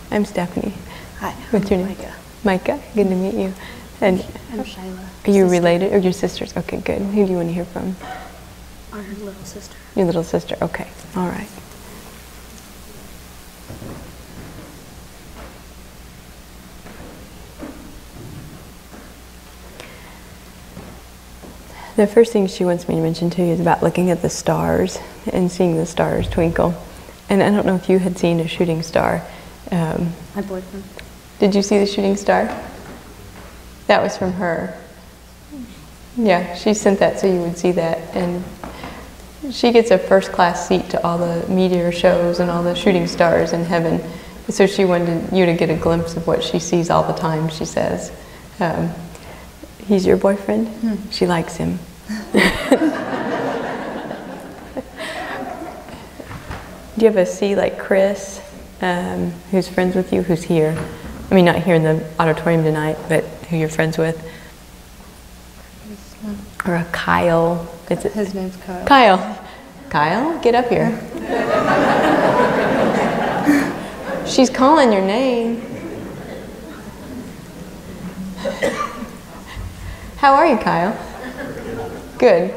I'm Steffany. Hi. What's your name? Micah. Micah. Good to meet you. And I'm Shyla. are you related? Or your sisters? Okay, good. Who do you want to hear from? Our little sister. Your little sister. Okay. All right. The first thing she wants me to mention to you is about looking at the stars and seeing the stars twinkle. And I don't know if you had seen a shooting star. My boyfriend. Did you see the shooting star? That was from her. Yeah, she sent that so you would see that. And she gets a first-class seat to all the meteor shows and all the shooting stars in heaven. So she wanted you to get a glimpse of what she sees all the time, she says. He's your boyfriend? She likes him. Do you ever see like Chris, who's friends with you, who's here? I mean, not here in the auditorium tonight, but who you're friends with? Or a Kyle. His name's Kyle. Kyle. Kyle, get up here. She's calling your name. How are you, Kyle? Good.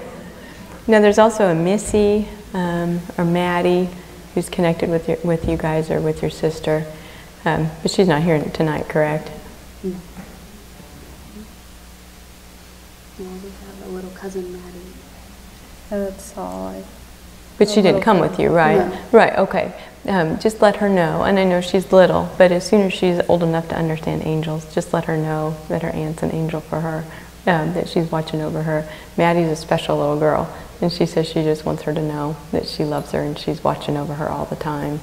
Now there's also a Missy or Maddie who's connected with you guys or with your sister, but she's not here tonight, correct? No. Yeah, we have a little cousin, Maddie. That's all. But she didn't come with you, right? No. Right, okay. Just let her know, and I know she's little, but as soon as she's old enough to understand angels, just let her know that her aunt's an angel for her, that she's watching over her. Maddie's a special little girl, and she says she just wants her to know that she loves her and she's watching over her all the time.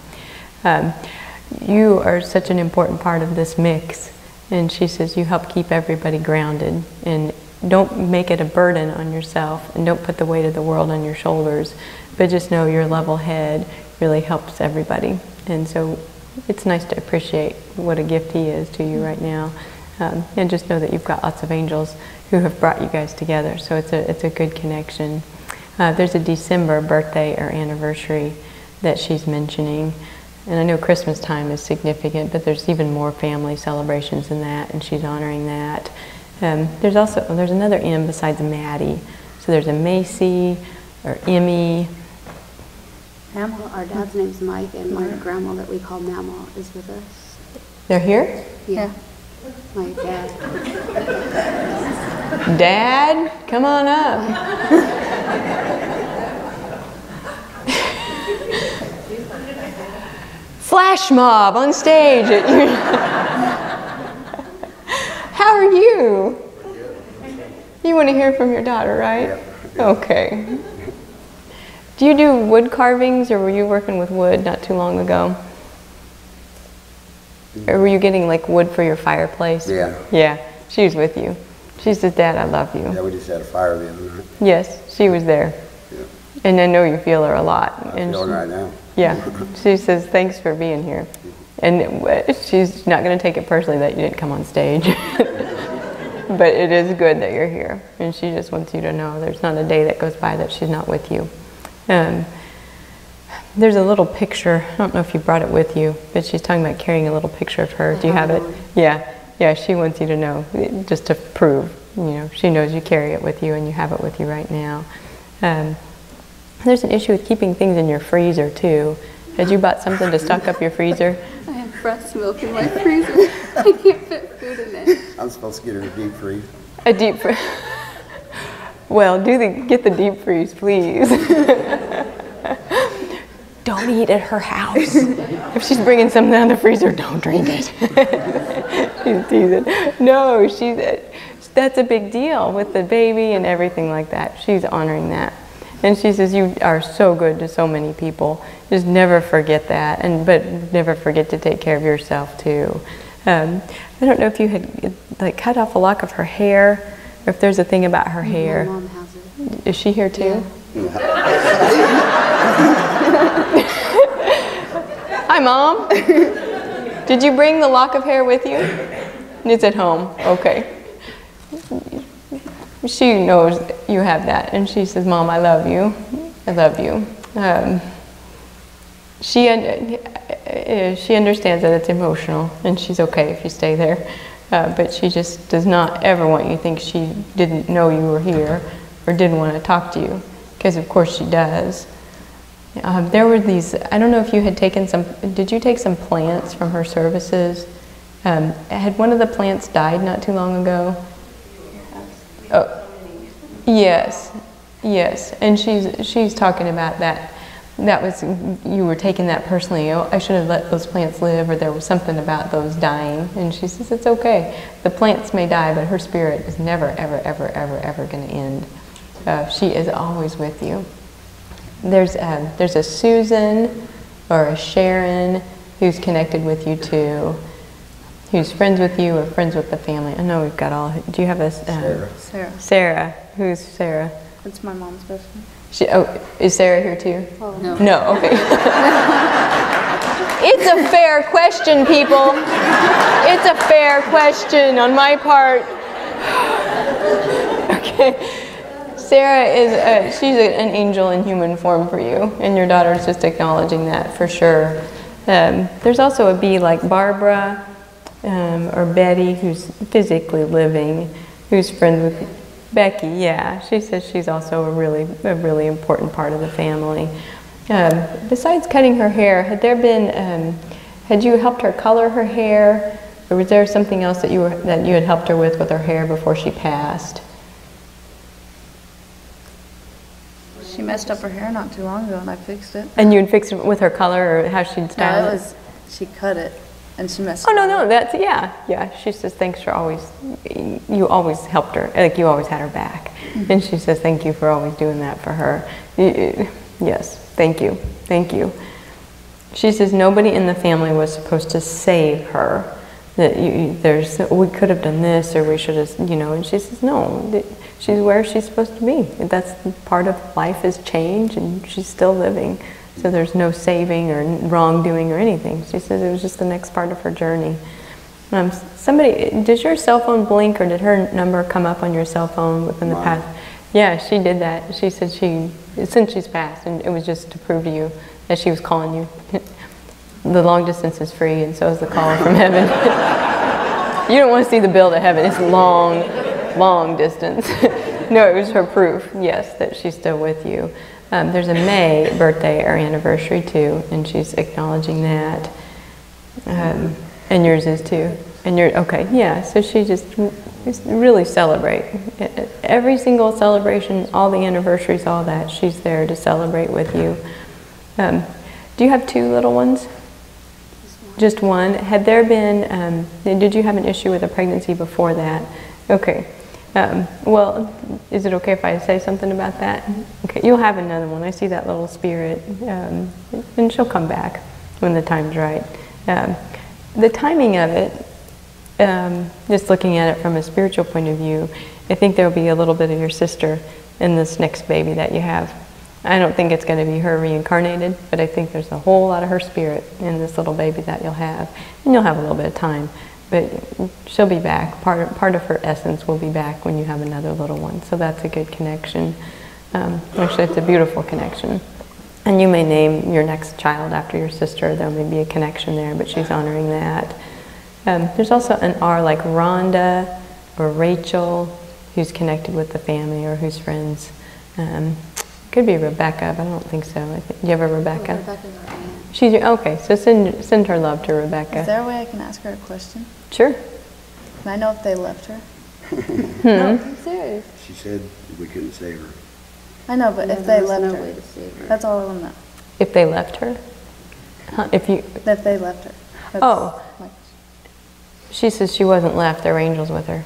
You are such an important part of this mix, and she says you help keep everybody grounded, and don't make it a burden on yourself, and don't put the weight of the world on your shoulders, but just know your level head really helps everybody. And so it's nice to appreciate what a gift he is to you right now, and just know that you've got lots of angels who have brought you guys together, so it's a good connection. There's a December birthday or anniversary that she's mentioning, and I know Christmas time is significant, but there's even more family celebrations than that, and she's honoring that. There's another M besides Maddie, so there's a Macy or Emmy. Mama, our dad's name's Mike, and my grandma that we call Mama is with us. They're here? Yeah. My dad. Dad, come on up. Flash mob on stage. How are you? You want to hear from your daughter, right? Okay. Do you do wood carvings, or were you working with wood not too long ago? Or were you getting like wood for your fireplace? Yeah. Yeah, she was with you. She says, Dad, I love you. Yeah, we just had a fire the other night. Yes, she was there. Yeah. And I know you feel her a lot. I'm feeling right now. Yeah, she says, thanks for being here. And she's not going to take it personally that you didn't come on stage. But it is good that you're here. And she just wants you to know there's not a day that goes by that she's not with you. There's a little picture, I don't know if you brought it with you, but she's talking about carrying a little picture of her. Do you have it? Yeah, she wants you to know, just to prove, she knows you carry it with you and you have it with you right now. There's an issue with keeping things in your freezer too. Had you bought something to stock up your freezer? I have breast milk in my freezer. I can't fit food in it. I'm supposed to get her a deep freeze. A deep freeze? Well, get the deep freeze, please. Don't eat at her house. If she's bringing something out of the freezer, don't drink it. She's teasing. No, that's a big deal with the baby and everything like that. She's honoring that. And she says, you are so good to so many people. Just never forget that, but never forget to take care of yourself too. I don't know if you had like cut off a lock of her hair, or if there's a thing about her hair. My mom has it. Is she here too? Yeah. Hi, Mom. Did you bring the lock of hair with you? It's at home. Okay. She knows you have that, and she says, Mom, I love you. I love you. she understands that it's emotional, and she's okay if you stay there. But she just does not ever want you to think she didn't know you were here or didn't want to talk to you, because of course she does. There were these, I don't know if you had taken some, did you take some plants from her services? Had one of the plants died not too long ago? Oh, yes, yes. And she's talking about that. That was, you were taking that personally. Oh, I should have let those plants live, or there was something about those dying. And she says, it's okay. The plants may die, but her spirit is never, ever, ever, ever, ever going to end. She is always with you. There's a Susan or a Sharon who's connected with you too, who's friends with you or friends with the family. I know we've got all. Do you have a Sarah. Sarah? Who's Sarah? That's my mom's best friend. Is Sarah here too? Oh, no. No. Okay. It's a fair question, people. It's a fair question on my part. Okay. Sarah is, she's an angel in human form for you, and your daughter is just acknowledging that for sure. There's also a bee like Barbara or Betty, who's physically living, who's friends with Becky. Yeah, she says she's also a really important part of the family. Besides cutting her hair, had you helped her color her hair, or was there something else that you had helped her with her hair before she passed? She messed up her hair not too long ago, and I fixed it. And you would fix it with her color, or how she'd style No, it? it was, she cut it, and she messed Oh, it no, up. no, that's, yeah. She says, thanks for you always helped her, like you always had her back. Mm-hmm. And she says, thank you for always doing that for her. Yes, thank you. She says, nobody in the family was supposed to save her. That we could have done this, or we should have, and she says, no. She's where she's supposed to be. That's part of life, is change, and she's still living. So there's no saving or wrongdoing or anything. She says it was just the next part of her journey. Does your cell phone blink, or did her number come up on your cell phone within the past? Yeah, she did that. She said since she's passed, and it was just to prove to you that she was calling you. The long distance is free, and so is the call from heaven. You don't want to see the bill to heaven. It's long distance. No, it was her proof, yes, that she's still with you. There's a May birthday or anniversary too, and she's acknowledging that. And yours is too. And you're okay, yeah. So she just really celebrate every single celebration, all the anniversaries, all that. She's there to celebrate with you. Do you have two little ones? Just one. Had there been? Did you have an issue with a pregnancy before that? Okay. Well, is it okay if I say something about that? Okay, you'll have another one. I see that little spirit, and she'll come back when the time's right. The timing of it, just looking at it from a spiritual point of view, I think there'll be a little bit of your sister in this next baby that you have. I don't think it's going to be her reincarnated, but I think there's a whole lot of her spirit in this little baby that you'll have, and you'll have a little bit of time. But she'll be back. Part of her essence will be back when you have another little one. So that's a good connection. Actually, it's a beautiful connection. And you may name your next child after your sister. There may be a connection there, but she's honoring that. There's also an R like Rhonda or Rachel, who's connected with the family or who's friends. Could be Rebecca, but I don't think so. Do you have a Rebecca? Rebecca's our aunt. She's okay. So send her love to Rebecca. Is there a way I can ask her a question? Sure. Can I know if they left her? No, I'm serious. She said we couldn't save her. I know, but No, if they there's left no her, way to save her. that's all I want to know. If they left her? Huh, if they left her. That's Oh. like- She says she wasn't left. There were angels with her.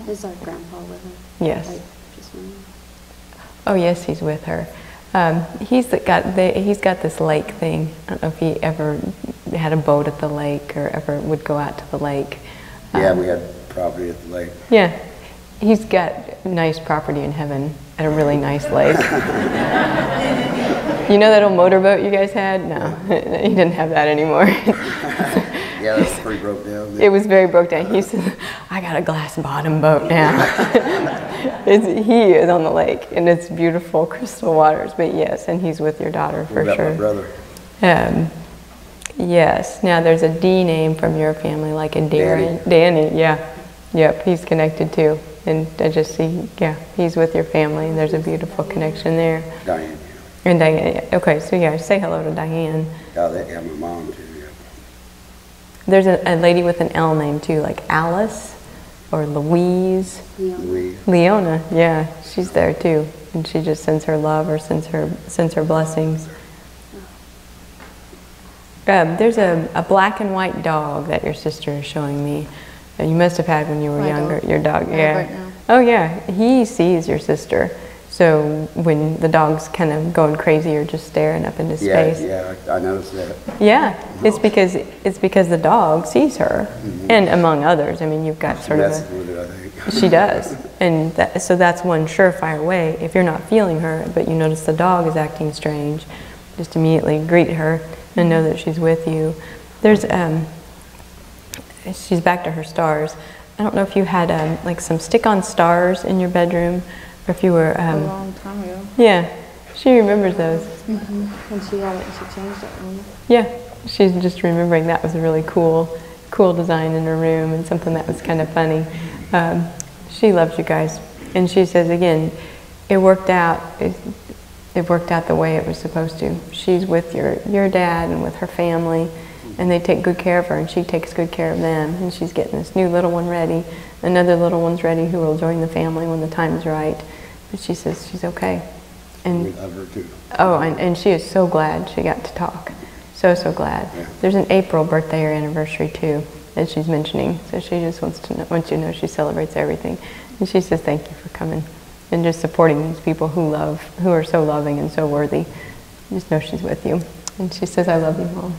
Is our grandpa with her? Yes. Like, just one. Oh yes, he's with her. He's got this lake thing. I don't know if he ever had a boat at the lake or ever would go out to the lake. Yeah, we had property at the lake. Yeah, he's got nice property in heaven at a really nice lake. You know that old motorboat you guys had? No, he didn't have that anymore. Yeah, that's pretty broke down. It was very broke down. He said, I got a glass bottom boat now. He is on the lake, and it's beautiful crystal waters. But yes, and he's with your daughter for What about sure. my brother? Yes. Now there's a D name from your family, like a Darren. Danny. Yeah. Yep. He's connected too. And I just see, yeah, he's with your family. There's a beautiful connection there. Diane. And Diane. Okay. So yeah, say hello to Diane. Yeah, they have my mom too. Yeah. There's a lady with an L name too, like Alice or Louise. Leona. Yeah, she's there too, and she just sends her love or sends her blessings. There's a black and white dog that your sister is showing me. You must have had when you were younger. Your dog, yeah. Right now. Oh yeah, he sees your sister. So when the dog's kind of going crazy or just staring up into space. Yeah, I noticed that. Yeah, it's because the dog sees her, and among others. I mean, you've got sort of Messes with it, I think. She does, and so that's one surefire way. If you're not feeling her, but you notice the dog is acting strange, just immediately greet her and know that she's with you. There's she's back to her stars. I don't know if you had like some stick-on stars in your bedroom, or if you were A long time ago. yeah, she remembers those. And she had it, she changed it. Yeah, she's just remembering that was a really cool design in her room and something that was kind of funny. She loves you guys, and she says again, it worked out. It worked out the way it was supposed to. She's with your dad and with her family, and they take good care of her, and she takes good care of them. And she's getting this new little one ready. Another little one's ready who will join the family when the time is right. But she says she's okay. And We love her too. oh, and she is so glad she got to talk. So glad. Yeah. There's an April birthday or anniversary too that she's mentioning. So she just wants you to know she celebrates everything. And she says thank you for coming and just supporting these people who are so loving and so worthy. Just know she's with you. And she says, I love you, Mom.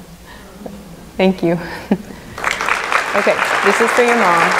Thank you. Okay, this is for your mom.